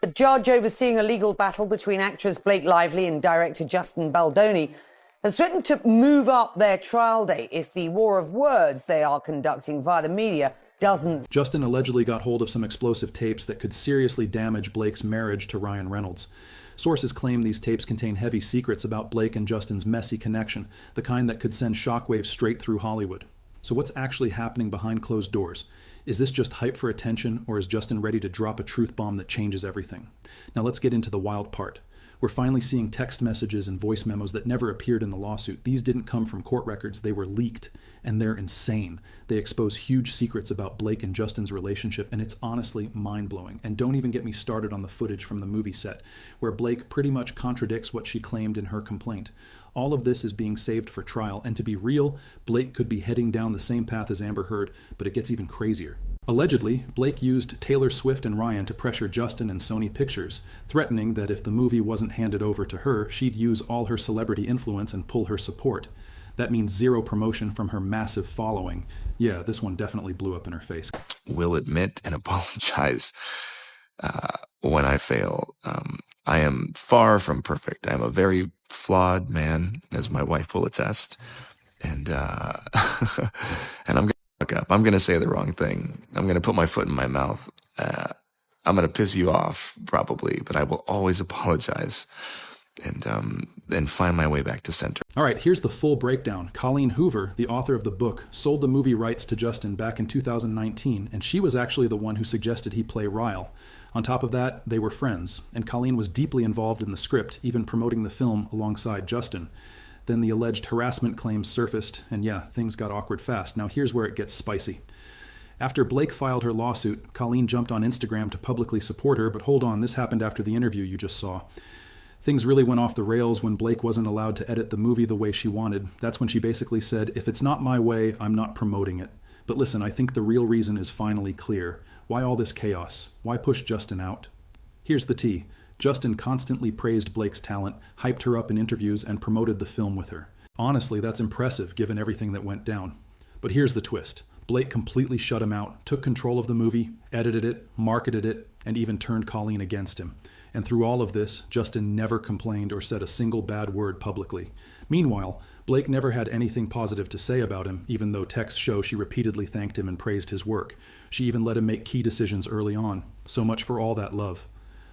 The judge overseeing a legal battle between actress Blake Lively and director Justin Baldoni has threatened to move up their trial date if the war of words they are conducting via the media doesn't. Justin allegedly got hold of some explosive tapes that could seriously damage Blake's marriage to Ryan Reynolds. Sources claim these tapes contain heavy secrets about Blake and Justin's messy connection, the kind that could send shockwaves straight through Hollywood. So what's actually happening behind closed doors? Is this just hype for attention, or is Justin ready to drop a truth bomb that changes everything? Now let's get into the wild part. We're finally seeing text messages and voice memos that never appeared in the lawsuit. These didn't come from court records, they were leaked, and they're insane. They expose huge secrets about Blake and Justin's relationship, and it's honestly mind-blowing. And don't even get me started on the footage from the movie set, where Blake pretty much contradicts what she claimed in her complaint. All of this is being saved for trial, and to be real, Blake could be heading down the same path as Amber Heard, but it gets even crazier. Allegedly, Blake used Taylor Swift and Ryan to pressure Justin and Sony Pictures, threatening that if the movie wasn't handed over to her, she'd use all her celebrity influence and pull her support. That means zero promotion from her massive following. Yeah, this one definitely blew up in her face. Will admit and apologize when I fail. I am far from perfect. I'm a very flawed man, as my wife will attest. And and I'm going to fuck up. I'm going to say the wrong thing. I'm going to put my foot in my mouth. I'm going to piss you off, probably, but I will always apologize and find my way back to center. All right, here's the full breakdown. Colleen Hoover, the author of the book, sold the movie rights to Justin back in 2019, and she was actually the one who suggested he play Ryle. On top of that, they were friends, and Colleen was deeply involved in the script, even promoting the film alongside Justin. Then the alleged harassment claims surfaced, and yeah, things got awkward fast. Now here's where it gets spicy. After Blake filed her lawsuit, Colleen jumped on Instagram to publicly support her, but hold on, this happened after the interview you just saw. Things really went off the rails when Blake wasn't allowed to edit the movie the way she wanted. That's when she basically said, if it's not my way, I'm not promoting it. But listen, I think the real reason is finally clear. Why all this chaos? Why push Justin out? Here's the tea. Justin constantly praised Blake's talent, hyped her up in interviews, and promoted the film with her. Honestly, that's impressive given everything that went down. But here's the twist. Blake completely shut him out, took control of the movie, edited it, marketed it, and even turned Colleen against him. And through all of this, Justin never complained or said a single bad word publicly. Meanwhile, Blake never had anything positive to say about him, even though texts show she repeatedly thanked him and praised his work. She even let him make key decisions early on. So much for all that love.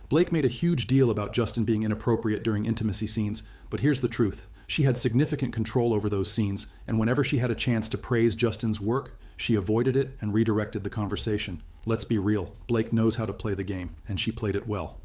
Blake made a huge deal about Justin being inappropriate during intimacy scenes, but here's the truth. She had significant control over those scenes, and whenever she had a chance to praise Justin's work, she avoided it and redirected the conversation. Let's be real, Blake knows how to play the game, and she played it well.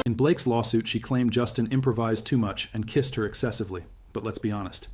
In Blake's lawsuit, she claimed Justin improvised too much and kissed her excessively. But let's be honest.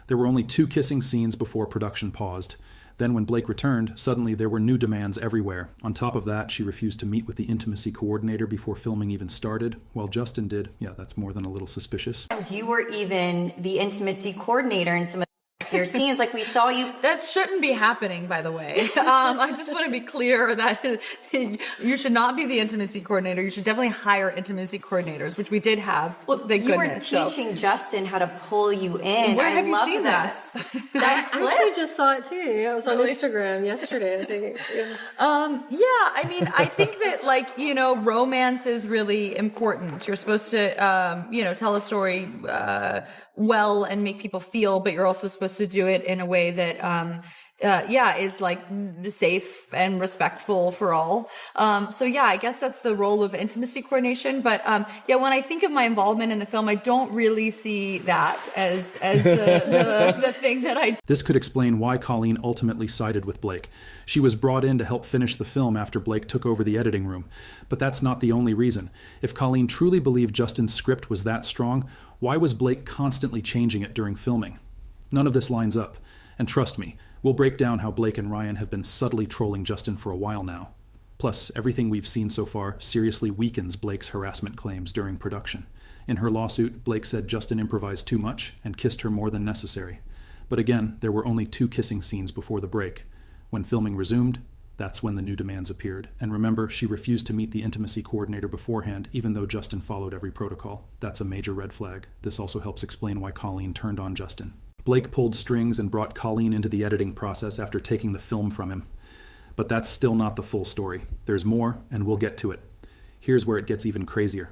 There were only 2 kissing scenes before production paused. Then when Blake returned, suddenly there were new demands everywhere. On top of that, she refused to meet with the intimacy coordinator before filming even started, while Justin did. Yeah, that's more than a little suspicious. You were even the intimacy coordinator in some of your scenes, like we saw you. That shouldn't be happening, by the way. I just want to be clear that you should not be the intimacy coordinator. You should definitely hire intimacy coordinators, which we did have. Well, thank goodness. You were teaching Justin how to pull you in. Where have you seen this? That I clip? actually just saw it too. It was on Instagram yesterday, I think. Yeah, I mean, I think that, like, you know, romance is really important. You're supposed to, you know, tell a story well and make people feel, but you're also supposed to do it in a way that is like safe and respectful for all. So yeah, I guess that's the role of intimacy coordination. But yeah, when I think of my involvement in the film, I don't really see that as the thing that I. This could explain why Colleen ultimately sided with Blake. She was brought in to help finish the film after Blake took over the editing room. But that's not the only reason. If Colleen truly believed Justin's script was that strong, why was Blake constantly changing it during filming? None of this lines up. And trust me, We'll break down how Blake and Ryan have been subtly trolling Justin for a while now. Plus, everything we've seen so far seriously weakens Blake's harassment claims during production. In her lawsuit, Blake said Justin improvised too much and kissed her more than necessary. But again, there were only 2 kissing scenes before the break. When filming resumed, that's when the new demands appeared. And remember, she refused to meet the intimacy coordinator beforehand, even though Justin followed every protocol. That's a major red flag. This also helps explain why Colleen turned on Justin. Blake pulled strings and brought Colleen into the editing process after taking the film from him. But that's still not the full story. There's more, and we'll get to it. Here's where it gets even crazier.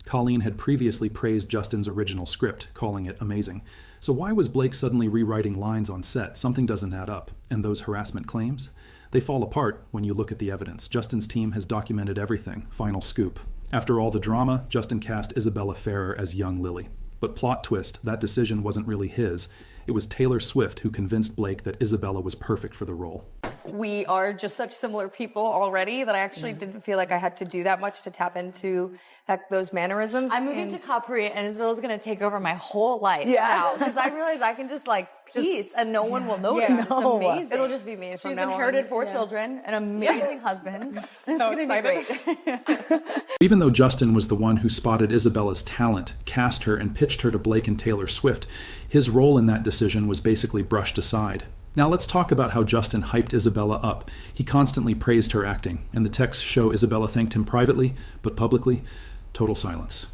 Colleen had previously praised Justin's original script, calling it amazing. So why was Blake suddenly rewriting lines on set? Something doesn't add up. And those harassment claims? They fall apart when you look at the evidence. Justin's team has documented everything. Final scoop. After all the drama, Justin cast Isabella Ferrer as young Lily. But plot twist, that decision wasn't really his. It was Taylor Swift who convinced Blake that Isabella was perfect for the role. We are just such similar people already that I actually didn't feel like I had to do that much to tap into those mannerisms. I'm moving to Capri, and Isabella's going to take over my whole life Yeah. now. Because I realize I can just Peace, and no one will notice. Yeah. It's amazing. It'll just be me from She's now inherited on. 4 Yeah. children, an amazing husband. It's So going to be great. Even though Justin was the one who spotted Isabella's talent, cast her, and pitched her to Blake and Taylor Swift, his role in that decision was basically brushed aside. Now let's talk about how Justin hyped Isabella up. He constantly praised her acting, and the texts show Isabella thanked him privately, but publicly, total silence.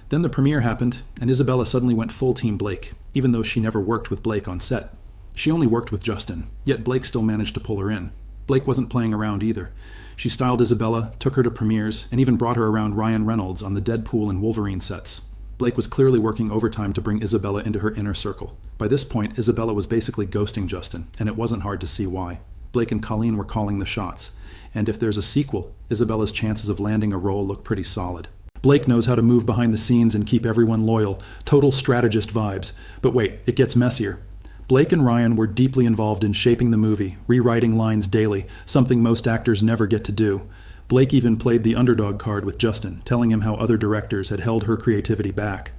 Then the premiere happened, and Isabella suddenly went full Team Blake, even though she never worked with Blake on set. She only worked with Justin, yet Blake still managed to pull her in. Blake wasn't playing around either. She styled Isabella, took her to premieres, and even brought her around Ryan Reynolds on the Deadpool and Wolverine sets. Blake was clearly working overtime to bring Isabella into her inner circle. By this point, Isabella was basically ghosting Justin, and it wasn't hard to see why. Blake and Colleen were calling the shots. And if there's a sequel, Isabella's chances of landing a role look pretty solid. Blake knows how to move behind the scenes and keep everyone loyal. Total strategist vibes. But wait, it gets messier. Blake and Ryan were deeply involved in shaping the movie, rewriting lines daily, something most actors never get to do. Blake even played the underdog card with Justin, telling him how other directors had held her creativity back.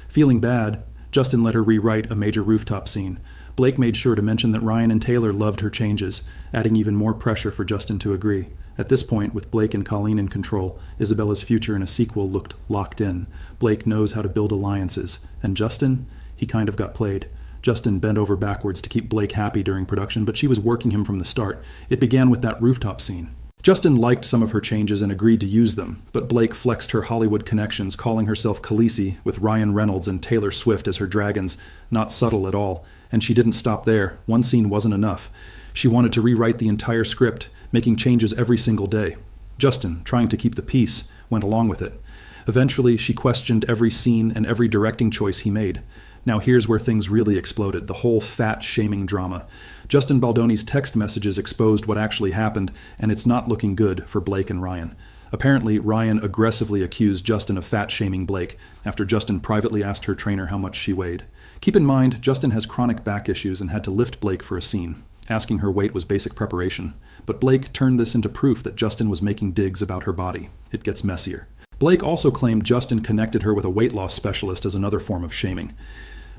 Feeling bad, Justin let her rewrite a major rooftop scene. Blake made sure to mention that Ryan and Taylor loved her changes, adding even more pressure for Justin to agree. At this point, with Blake and Colleen in control, Isabella's future in a sequel looked locked in. Blake knows how to build alliances. And Justin? He kind of got played. Justin bent over backwards to keep Blake happy during production, but she was working him from the start. It began with that rooftop scene. Justin liked some of her changes and agreed to use them, but Blake flexed her Hollywood connections, calling herself Khaleesi, with Ryan Reynolds and Taylor Swift as her dragons. Not subtle at all. And she didn't stop there. One scene wasn't enough. She wanted to rewrite the entire script, making changes every single day. Justin, trying to keep the peace, went along with it. Eventually, she questioned every scene and every directing choice he made. Now here's where things really exploded, the whole fat-shaming drama. Justin Baldoni's text messages exposed what actually happened, and it's not looking good for Blake and Ryan. Apparently, Ryan aggressively accused Justin of fat-shaming Blake after Justin privately asked her trainer how much she weighed. Keep in mind, Justin has chronic back issues and had to lift Blake for a scene. Asking her weight was basic preparation. But Blake turned this into proof that Justin was making digs about her body. It gets messier. Blake also claimed Justin connected her with a weight loss specialist as another form of shaming.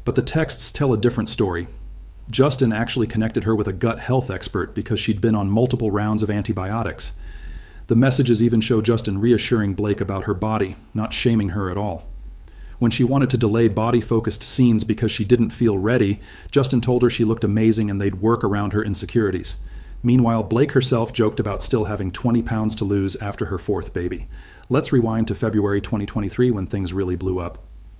But the texts tell a different story. Justin actually connected her with a gut health expert because she'd been on multiple rounds of antibiotics. The messages even show Justin reassuring Blake about her body, not shaming her at all. When she wanted to delay body-focused scenes because she didn't feel ready, Justin told her she looked amazing and they'd work around her insecurities. Meanwhile, Blake herself joked about still having 20 pounds to lose after her 4th baby. Let's rewind to February 2023 when things really blew up.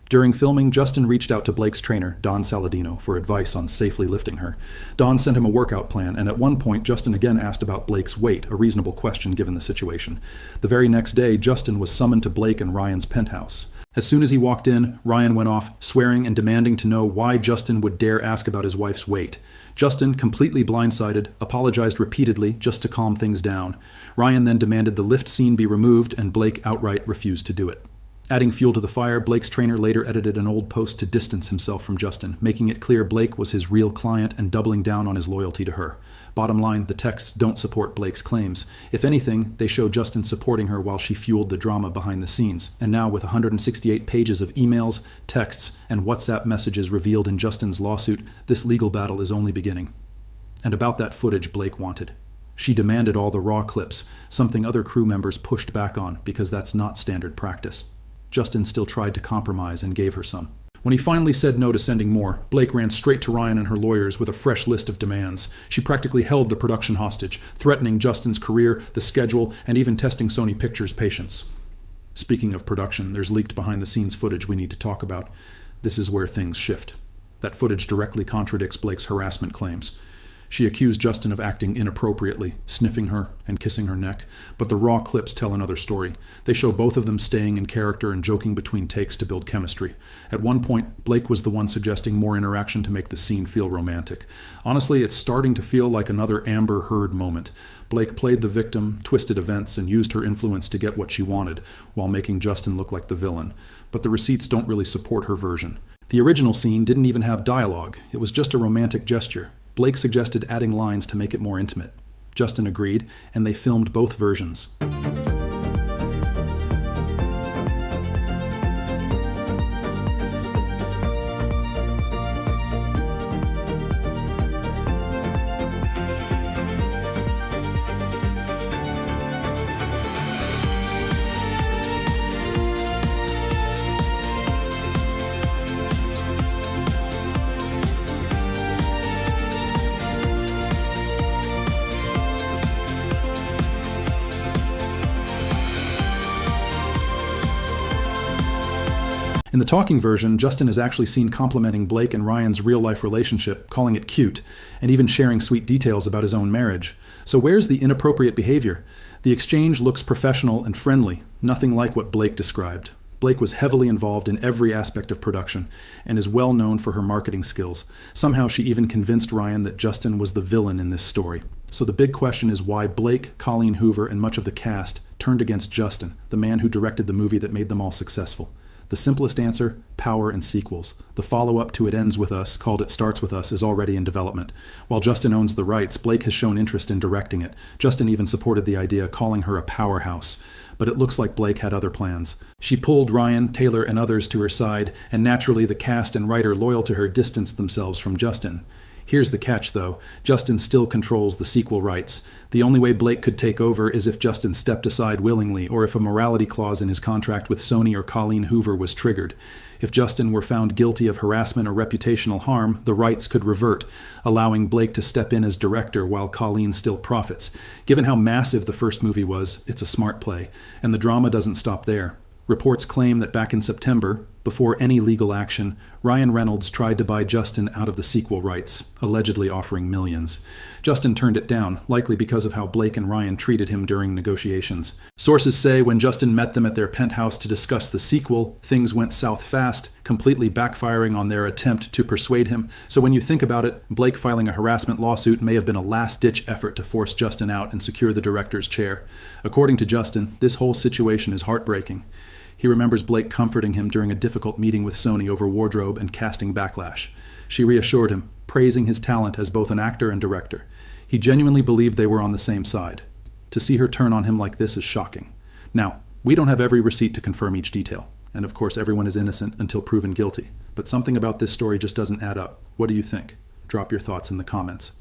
During filming, Justin reached out to Blake's trainer, Don Saladino, for advice on safely lifting her. Don sent him a workout plan, and at one point, Justin again asked about Blake's weight, a reasonable question given the situation. The very next day, Justin was summoned to Blake and Ryan's penthouse. As soon as he walked in, Ryan went off, swearing and demanding to know why Justin would dare ask about his wife's weight. Justin, completely blindsided, apologized repeatedly just to calm things down. Ryan then demanded the lift scene be removed, and Blake outright refused to do it. Adding fuel to the fire, Blake's trainer later edited an old post to distance himself from Justin, making it clear Blake was his real client and doubling down on his loyalty to her. Bottom line, the texts don't support Blake's claims. If anything, they show Justin supporting her while she fueled the drama behind the scenes. And now, with 168 pages of emails, texts, and WhatsApp messages revealed in Justin's lawsuit, this legal battle is only beginning. And about that footage Blake wanted. She demanded all the raw clips, something other crew members pushed back on because that's not standard practice. Justin still tried to compromise and gave her some. When he finally said no to sending more, Blake ran straight to Ryan and her lawyers with a fresh list of demands. She practically held the production hostage, threatening Justin's career, the schedule, and even testing Sony Pictures' patience. Speaking of production, there's leaked behind-the-scenes footage we need to talk about. This is where things shift. That footage directly contradicts Blake's harassment claims. She accused Justin of acting inappropriately, sniffing her and kissing her neck, but the raw clips tell another story. They show both of them staying in character and joking between takes to build chemistry. At one point, Blake was the one suggesting more interaction to make the scene feel romantic. Honestly, it's starting to feel like another Amber Heard moment. Blake played the victim, twisted events, and used her influence to get what she wanted, while making Justin look like the villain. But the receipts don't really support her version. The original scene didn't even have dialogue. It was just a romantic gesture. Blake suggested adding lines to make it more intimate. Justin agreed, and they filmed both versions. In the talking version, Justin is actually seen complimenting Blake and Ryan's real-life relationship, calling it cute, and even sharing sweet details about his own marriage. So where's the inappropriate behavior? The exchange looks professional and friendly, nothing like what Blake described. Blake was heavily involved in every aspect of production and is well known for her marketing skills. Somehow she even convinced Ryan that Justin was the villain in this story. So the big question is why Blake, Colleen Hoover, and much of the cast turned against Justin, the man who directed the movie that made them all successful. The simplest answer, power and sequels. The follow-up to It Ends With Us, called It Starts With Us, is already in development. While Justin owns the rights, Blake has shown interest in directing it. Justin even supported the idea, calling her a powerhouse. But it looks like Blake had other plans. She pulled Ryan, Taylor, and others to her side, and naturally the cast and writer loyal to her distanced themselves from Justin. Here's the catch, though. Justin still controls the sequel rights. The only way Blake could take over is if Justin stepped aside willingly, or if a morality clause in his contract with Sony or Colleen Hoover was triggered. If Justin were found guilty of harassment or reputational harm, the rights could revert, allowing Blake to step in as director while Colleen still profits. Given how massive the first movie was, it's a smart play, and the drama doesn't stop there. Reports claim that back in September, before any legal action, Ryan Reynolds tried to buy Justin out of the sequel rights, allegedly offering millions. Justin turned it down, likely because of how Blake and Ryan treated him during negotiations. Sources say when Justin met them at their penthouse to discuss the sequel, things went south fast, completely backfiring on their attempt to persuade him. So when you think about it, Blake filing a harassment lawsuit may have been a last-ditch effort to force Justin out and secure the director's chair. According to Justin, this whole situation is heartbreaking. He remembers Blake comforting him during a difficult meeting with Sony over wardrobe and casting backlash. She reassured him, praising his talent as both an actor and director. He genuinely believed they were on the same side. To see her turn on him like this is shocking. Now, we don't have every receipt to confirm each detail, and of course everyone is innocent until proven guilty. But something about this story just doesn't add up. What do you think? Drop your thoughts in the comments.